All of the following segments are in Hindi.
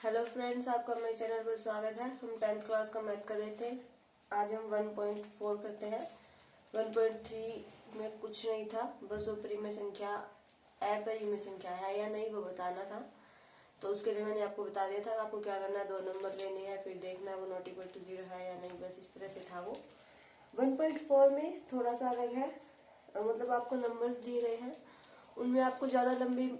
हेलो फ्रेंड्स, आपका मेरे चैनल पर स्वागत है। हम 10th क्लास का मैथ कर रहे थे। आज हम 1.4 करते हैं। 1.3 में कुछ नहीं था, बस वो परिमेय संख्या अपरिमेय संख्या है या नहीं वो बताना था। तो उसके लिए मैंने आपको बता दिया था कि आपको क्या करना है, 2 नंबर लेने हैं, फिर देखना है वो नॉट इक्वल टू 0 है या नहीं। बस इस तरह से था वो। 1.4 में थोड़ा सा अलग है, मतलब आपको नंबर्स दिए गए हैं, उनमें आपको ज़्यादा लंबी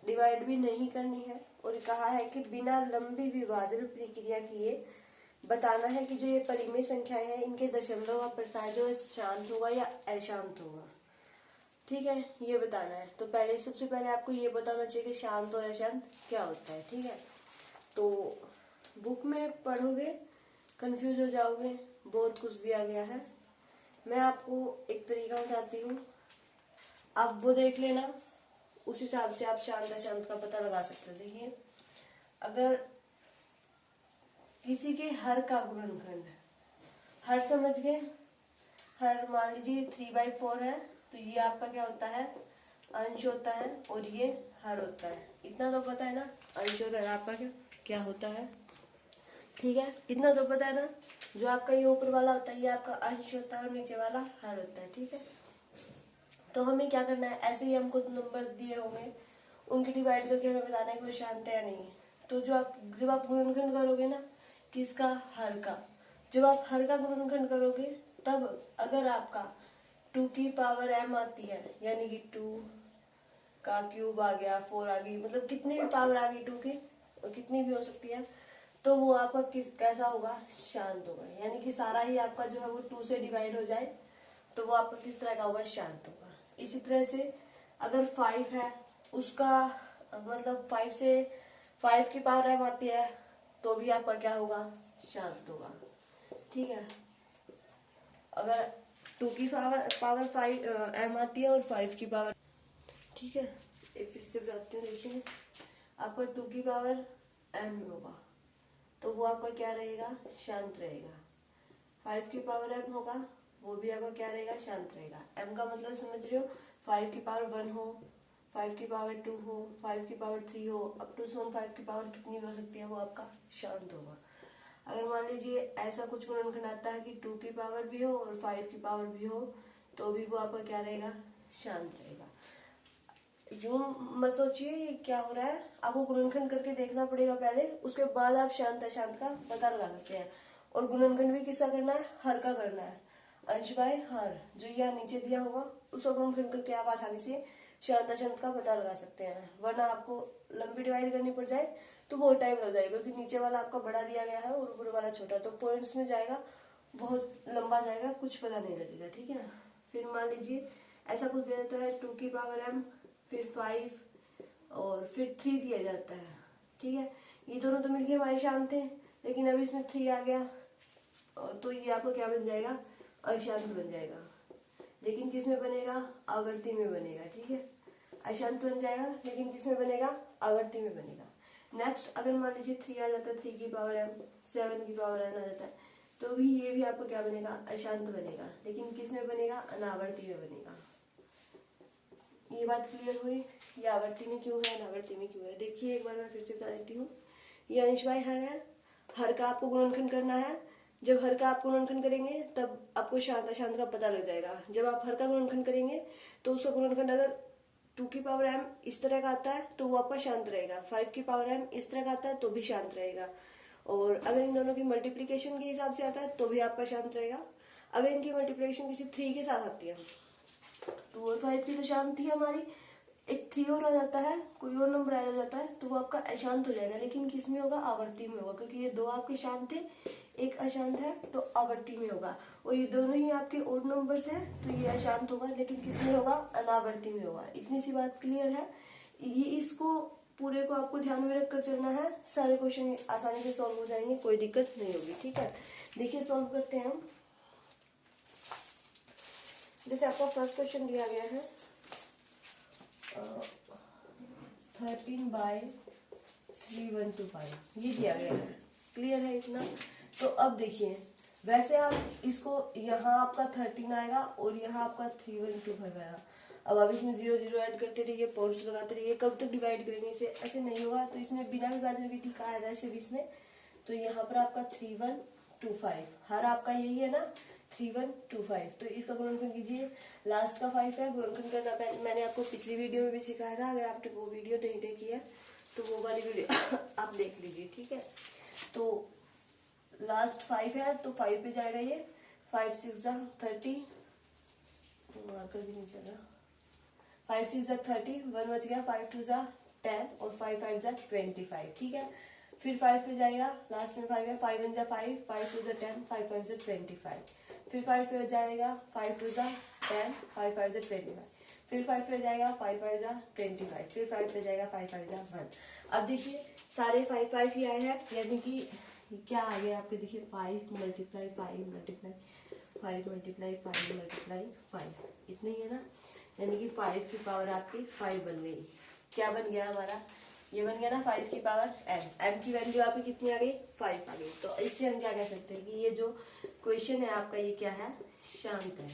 डिवाइड भी नहीं करनी है और कहा है कि बिना लंबी विभाजन प्रक्रिया किए बताना है कि जो ये परिमेय संख्याएं हैं इनके दशमलव का प्रसार जो शांत होगा या अशांत होगा। ठीक है, ये बताना है। तो सबसे पहले आपको ये बताना चाहिए कि शांत और अशांत क्या होता है। ठीक है, तो बुक में पढ़ोगे कंफ्यूज हो जाओगे, बहुत कुछ दिया गया है। मैं आपको एक तरीका बताती हूँ, आप वो देख लेना, उस हिसाब से आप शांत अशांत का पता लगा सकते हो। देखिए, अगर किसी के हर का गुणनखंड, हर समझ गए, हर मान लीजिए 3/4 है, तो ये आपका क्या होता है, अंश होता है, और ये हर होता है। इतना तो पता है ना, अंश और हर आपका क्या होता है। ठीक है, इतना तो पता है ना। जो आपका ये ऊपर वाला होता है ये आपका अंश होता है और नीचे वाला हर होता है। ठीक है, तो हमें क्या करना है, ऐसे ही हमको नंबर दिए होंगे, उनकी डिवाइड करके हमें बताना है कि वो शांत है या नहीं। तो जब आप गुणनखंड करोगे ना, किसका, हर का, जब आप हर का गुणनखंड करोगे तब अगर आपका 2 की पावर m आती है, यानी कि 2 का क्यूब आ गया, 4 आ गई, मतलब कितनी भी पावर आ गई 2 की, और कितनी भी हो सकती है, तो वो आपका कैसा होगा, शांत होगा। यानी कि सारा ही आपका जो है वो 2 से डिवाइड हो जाए तो वो आपका किस तरह का होगा, शांत होगा। इसी तरह से अगर 5 है, उसका मतलब 5 से 5 की पावर m आती है तो भी आपका क्या होगा, शांत होगा। ठीक है, अगर 2 की पावर 5 m आती है और 5 की पावर, ठीक है, ये फिर से बताती हूँ। देखिए, आपका 2 की पावर m होगा तो वो आपका क्या रहेगा, शांत रहेगा। 5 की पावर m होगा, वो भी आपका क्या रहेगा, शांत रहेगा। m का मतलब समझ रहे हो, 5 की पावर 1 हो, 5 की पावर 2 हो, 5 की पावर 3 हो, अप टू 5 की पावर कितनी भी हो सकती है, वो आपका शांत होगा। अगर मान लीजिए ऐसा कुछ गुणनखंड आता है कि 2 की पावर भी हो और 5 की पावर भी हो, तो भी वो आपका क्या रहेगा, शांत रहेगा। यूं मत सोचिए ये क्या हो रहा है, आपको गुणनखंड करके देखना पड़ेगा पहले, उसके बाद आप शांत अशांत का पता लगा सकते हैं। और गुणनखंड भी किसका करना है, हर का करना है, अंश बाय हर, जो यहाँ नीचे दिया होगा उसका गुणनखंड करके आप आसानी से शांत अशांत का पता लगा सकते हैं। वरना आपको लंबी डिवाइड करनी पड़ जाए तो बहुत टाइम लग जाएगा, क्योंकि नीचे वाला आपका बड़ा दिया गया है और ऊपर वाला छोटा, तो पॉइंट्स में जाएगा, बहुत लंबा जाएगा, कुछ पता नहीं लगेगा। ठीक है, फिर मान लीजिए ऐसा कुछ दे देता है 2 की पावर m, फिर 5 और फिर 3 दिया जाता है। ठीक है, ये दोनों तो मिलके हमारे शांत थे, लेकिन अब इसमें 3 आ गया तो ये आपको क्या बन जाएगा, अशांत बन जाएगा। लेकिन किस में बनेगा, आवर्ती में बनेगा। ठीक है, अशांत बन जाएगा लेकिन किस में बनेगा, आवर्ती में बनेगा। नेक्स्ट, अगर मान लीजिए 3 आ जाता है, 3 की पावर m, 7 की पावर n आ जाता है, तो भी ये भी आपको क्या बनेगा, अशांत बनेगा, लेकिन किस में बनेगा, अनावर्ती में बनेगा। ये बात क्लियर हुई, ये आवर्ती में क्यों है, अनावर्ती में क्यों है। देखिए एक बार मैं फिर से बता देती हूँ, ये अंश बाय हर है, हर का आपको गुणनखंड करना है। जब हर का आप गुणनखंड करेंगे तब आपको शांत अशांत का पता लग जाएगा। जब आप हर का गुणनखंड करेंगे तो उसका गुणनखंड अगर 2 की पावर m इस तरह का आता है तो वो आपका शांत रहेगा, 5 की पावर m इस तरह का आता है तो भी शांत रहेगा, और अगर इन दोनों की मल्टीप्लीकेशन के हिसाब से आता है तो भी आपका शांत रहेगा। अगर इनकी मल्टीप्लीकेशन किसी 3 के साथ आती है, 2 और 5 की तो शांत थी हमारी, एक 3 और आ जाता है, कोई और नंबर आ जाता है, तो वो आपका अशांत हो जाएगा। लेकिन किस में होगा, आवर्ती में होगा, क्योंकि ये 2 आपके शांत थे, एक अशांत है, तो आवर्ती में होगा। और ये दोनों ही आपके ओड नंबर्स हैं तो ये अशांत होगा, लेकिन किस में होगा, अनावर्ती में होगा। इतनी सी बात क्लियर है। ये इसको पूरे को आपको ध्यान में रखकर चलना है, सारे क्वेश्चन आसानी से सॉल्व हो जाएंगे, कोई दिक्कत नहीं होगी। ठीक है, देखिए सॉल्व करते हैं हम। जैसे आपका फर्स्ट क्वेश्चन दिया गया है 13/3125, ये दिया गया है, क्लियर है इतना। तो अब देखिए, वैसे आप इसको, यहाँ आपका 13 आएगा और यहाँ आपका 3125 आएगा। अब आप इसमें 0 0 ऐड करते रहिए, पॉइंट्स लगाते रहिए, कब तक डिवाइड करेंगे इसे, ऐसे नहीं होगा। तो इसमें बिना विभाजन विधि का है वैसे भी इसमें, तो यहाँ पर आपका 3 1 2 5, हर आपका यही है ना 3 1 2 5, तो इसका गुणनखंड कीजिए। लास्ट का 5 है, गुणनखंड करना मैंने आपको पिछली वीडियो में भी सिखाया था, अगर आपने वो वीडियो नहीं देखी है तो वो वाली वीडियो आप देख लीजिए, ठीक है। तो लास्ट 5 है तो 5 पे जाएगा ये, 5 6 30, मार्कर भी नहीं चल रहा, 5 6 30, 1 बच गया, 5 2 10 और 5 5 25, ठीक है। फिर 5 पे जाएगा, लास्ट में 5 है, 5 1 5, 5 2 10, 5 5 25, फिर 5 पे जाएगा, 5 2 10, 5 5 25, फिर 5 पे जाएगा, 5 5 25, फिर 5 पे जाएगा, 5 5 1। अब देखिए सारे 5 5 ही आए हैं, यानी कि क्या आ गया आपके, देखिए 5 मल्टीप्लाई 5 मल्टीप्लाई 5 मल्टीप्लाई 5 मल्टीप्लाई 5, इतने ही है ना, यानी कि 5 की पावर आपकी 5 बन गई। क्या बन गया हमारा, ये बन गया ना 5 की पावर m की वैल्यू आपकी कितनी आ गई, 5 आ गई। तो इससे हम क्या कह सकते हैं कि ये जो क्वेश्चन है आपका ये क्या है, शांत है।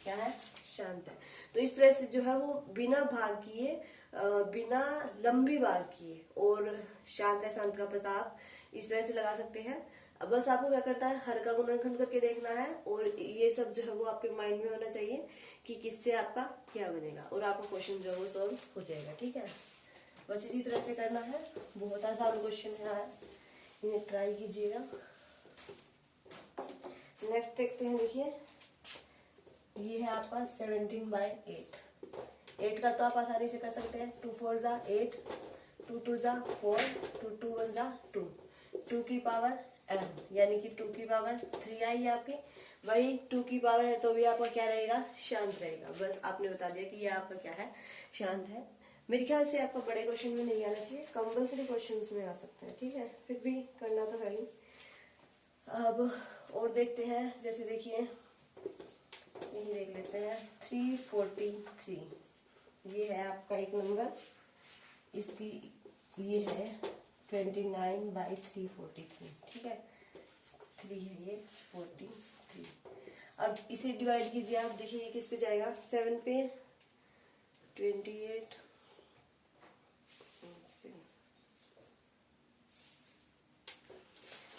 क्या है, शांत है। तो इस तरह से जो है वो बिना भाग किए, बिना लंबी भाग किए और शांत है शांत का पता आप इस तरह से लगा सकते हैं। अब बस आपको क्या करना है, हर का गुणनखंड करके देखना है, और ये सब जो है वो आपके माइंड में होना चाहिए कि किससे आपका क्या बनेगा, और आपका क्वेश्चन जो है वो सॉल्व हो जाएगा, ठीक है। बस इसी तरह से करना है, बहुत आसान क्वेश्चन है, इन्हें ट्राई कीजिएगा। नेक्स्ट देखते हैं, देखिए ये है आपका 17/8। 8 का तो आप आसानी से कर सकते हैं, 2 4 8, 2 2 4, 2 2 1 2, 2 की पावर m, यानी कि 2 की पावर 3 आई है आपकी, वही 2 की पावर है तो भी आपका क्या रहेगा, शांत रहेगा। बस आपने बता दिया कि ये आपका क्या है, शांत है। मेरे ख्याल से आपको बड़े क्वेश्चन में नहीं आना चाहिए, कंपल्सरी क्वेश्चन में आ सकते हैं, ठीक है, फिर भी करना तो है ही। अब और देखते हैं, जैसे देखिए यही देख लेते हैं, 343, ये है आपका एक नंबर, इसकी ये है 29/343, ठीक है, 3 है ये 43। अब इसे डिवाइड कीजिए आप, देखिए ये किस पे जाएगा, 7 पे 28,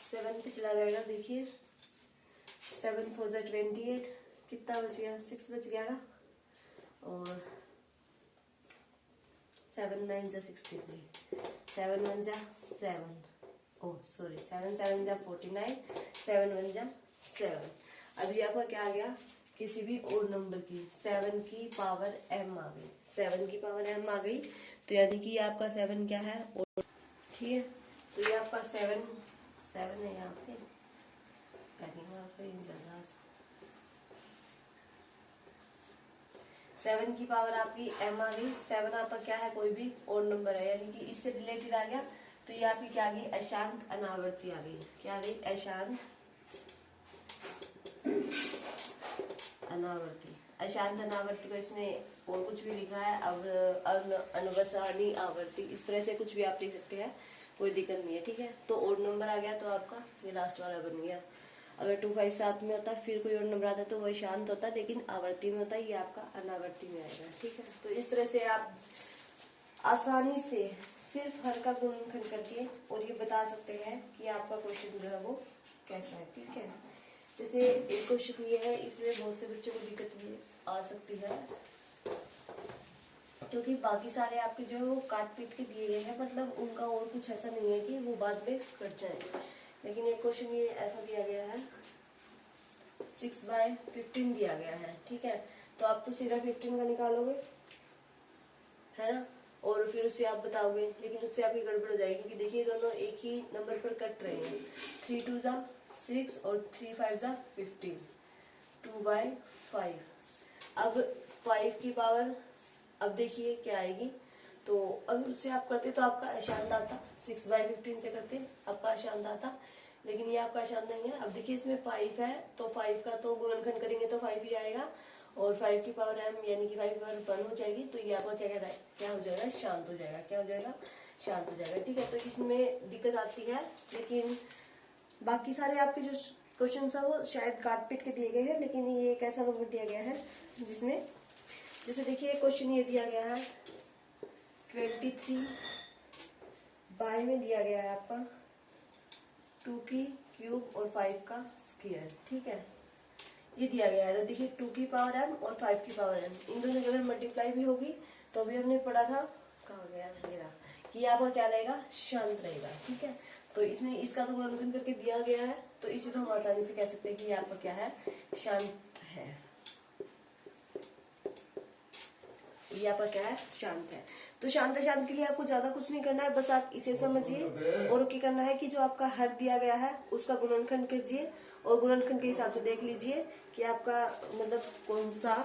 7 पे चला जाएगा, देखिए 7 4 28, कितना बच गया, 6 बच गया ना, और 7 9 63, 7 1 7, ओह सॉरी 7 7 49, 7 1 7। अभी आपका क्या आ गया, किसी भी और नंबर की 7 की पावर m आ गई, 7 की पावर m आ गई, तो यानी कि आपका 7 क्या है, और ठीक है। तो ये आपका 7 है यहाँ पे, 7 की पावर आपकी m आ गई, 7 आपका क्या है, कोई भी और नंबर है, यानी कि इससे रिलेटेड आ गया, तो ये आपकी क्या आ गई, अशांत अनावर्ती आ गई। क्या आ गई, अशांत अनावर्ती। अशांत अनावर्ती को इसमें और कुछ भी लिखा है, अब अनुवसानी आवर्ती, इस तरह से कुछ भी आप लिख सकते हैं, कोई दिक्कत नहीं है, ठीक है। तो और नंबर आ गया, तो आपका ये लास्ट वाला बन गया। अगर 2 5 7 में होता फिर कोई और नंबर आता तो वही शांत होता, लेकिन आवर्ती में होता, ये आपका अनावर्ती में आएगा, ठीक है। तो इस तरह से आप आसानी से सिर्फ हर का गुणनखंड करके और ये बता सकते हैं कि आपका क्वेश्चन जो है वो कैसा है, ठीक है। जैसे एक क्वेश्चन ये है, इसमें बहुत से बच्चों को दिक्कत भी आ सकती है, क्योंकि बाकी सारे आपके जो है वो काट पीट के दिए गए हैं, मतलब उनका और कुछ ऐसा नहीं है कि वो बाद में कट जाए। लेकिन एक क्वेश्चन ये ऐसा दिया गया है, 6/15 दिया गया है, ठीक है। तो आप तो सीधा 15 का निकालोगे, है ना, और फिर उसे आप बताओगे, लेकिन उससे आपकी गड़बड़ हो जाएगी, क्योंकि देखिए दोनों एक ही नंबर पर कट रहे हैं, 3 2 6 और 3 5 15, 2/5। अब 5 की पावर, अब देखिए क्या आएगी, तो अगर उससे आप करते तो आपका अशांत आता, 6/15 से करते आपका अशांत आता, लेकिन ये आपका अशांत नहीं है। अब देखिए इसमें 5 है, तो 5 का तो गुणनखंड करेंगे तो 5 ही आएगा, और 5 की पावर m यानी कि 5 की पावर 1 हो जाएगी, तो ये आपका क्या कह रहा है, क्या हो जाएगा, शांत हो जाएगा। क्या हो जाएगा, शांत हो जाएगा, ठीक है। तो इसमें दिक्कत आती है, लेकिन बाकी सारे आपके जो क्वेश्चन है वो शायद काट पीट के दिए गए हैं, लेकिन ये एक ऐसा नंबर दिया गया है जिसमें जैसे देखिए क्वेश्चन ये दिया गया है 23 बाय में दिया गया है आपका 2 की क्यूब और 5 का स्क्वायर, ठीक है, ये दिया गया है। तो देखिए 2 की पावर m और 5 की पावर m, इन दोनों की अगर मल्टीप्लाई भी होगी तो भी हमने पढ़ा था, कहाँ गया मेरा, कि आपका क्या रहेगा, शांत रहेगा, ठीक है। तो इसमें इसका तो गुणनखंड करके दिया गया है, तो इसे तो हम आसानी से कह सकते हैं कि ये आपका क्या है, शांत है। ये आपका क्या है, शांत है। तो शांत के लिए आपको ज्यादा कुछ नहीं करना है, बस आप इसे समझिए और क्या करना है कि जो आपका हर दिया गया है उसका गुणनखंड कीजिए और गुणनखंड के हिसाब से देख लीजिए कि आपका मतलब कौन सा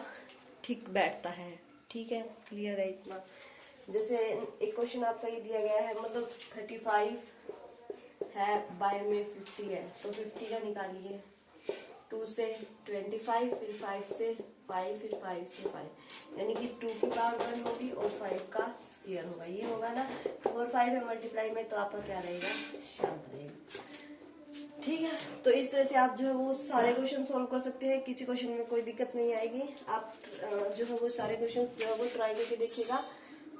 ठीक बैठता है, ठीक है, क्लियर है इतना। जैसे एक क्वेश्चन आपका ये दिया गया है, मतलब 35 है बाय में 50 है, तो 50 का निकालिए, 2 से 25, फिर 5 से 5, फिर 5 से 5, यानी कि 2 की पावर 1 होगी और 5 का स्क्वायर होगा, ये होगा ना। 2 और 5 है मल्टीप्लाई में, तो आपका क्या रहेगा, शांत रहेगा, ठीक है। तो इस तरह से आप जो है वो सारे क्वेश्चन सोल्व कर सकते हैं, किसी क्वेश्चन में कोई दिक्कत नहीं आएगी। आप जो है वो सारे क्वेश्चन जो है वो ट्राई करके देखिएगा,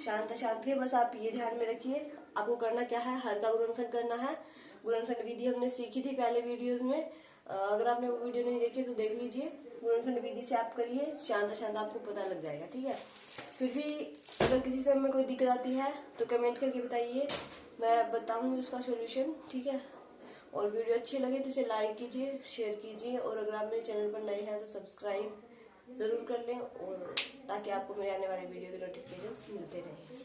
शांत के। बस आप ये ध्यान में रखिए, आपको करना क्या है, हर का गुणनखंड करना है। गुणनखंड विधि हमने सीखी थी पहले वीडियोस में, अगर आपने वो वीडियो नहीं देखी तो देख लीजिए। गुणनखंड विधि से आप करिए, शांत आपको पता लग जाएगा, ठीक है। फिर भी अगर किसी समय में कोई दिक्कत आती है तो कमेंट करके बताइए, मैं बताऊंगी उसका सोल्यूशन, ठीक है। और वीडियो अच्छी लगे तो इसे लाइक कीजिए, शेयर कीजिए, और अगर आप मेरे चैनल पर नए हैं तो सब्सक्राइब जरूर कर लें, और ताकि आपको मेरे आने वाले वीडियो के नोटिफिकेशन मिलते रहें।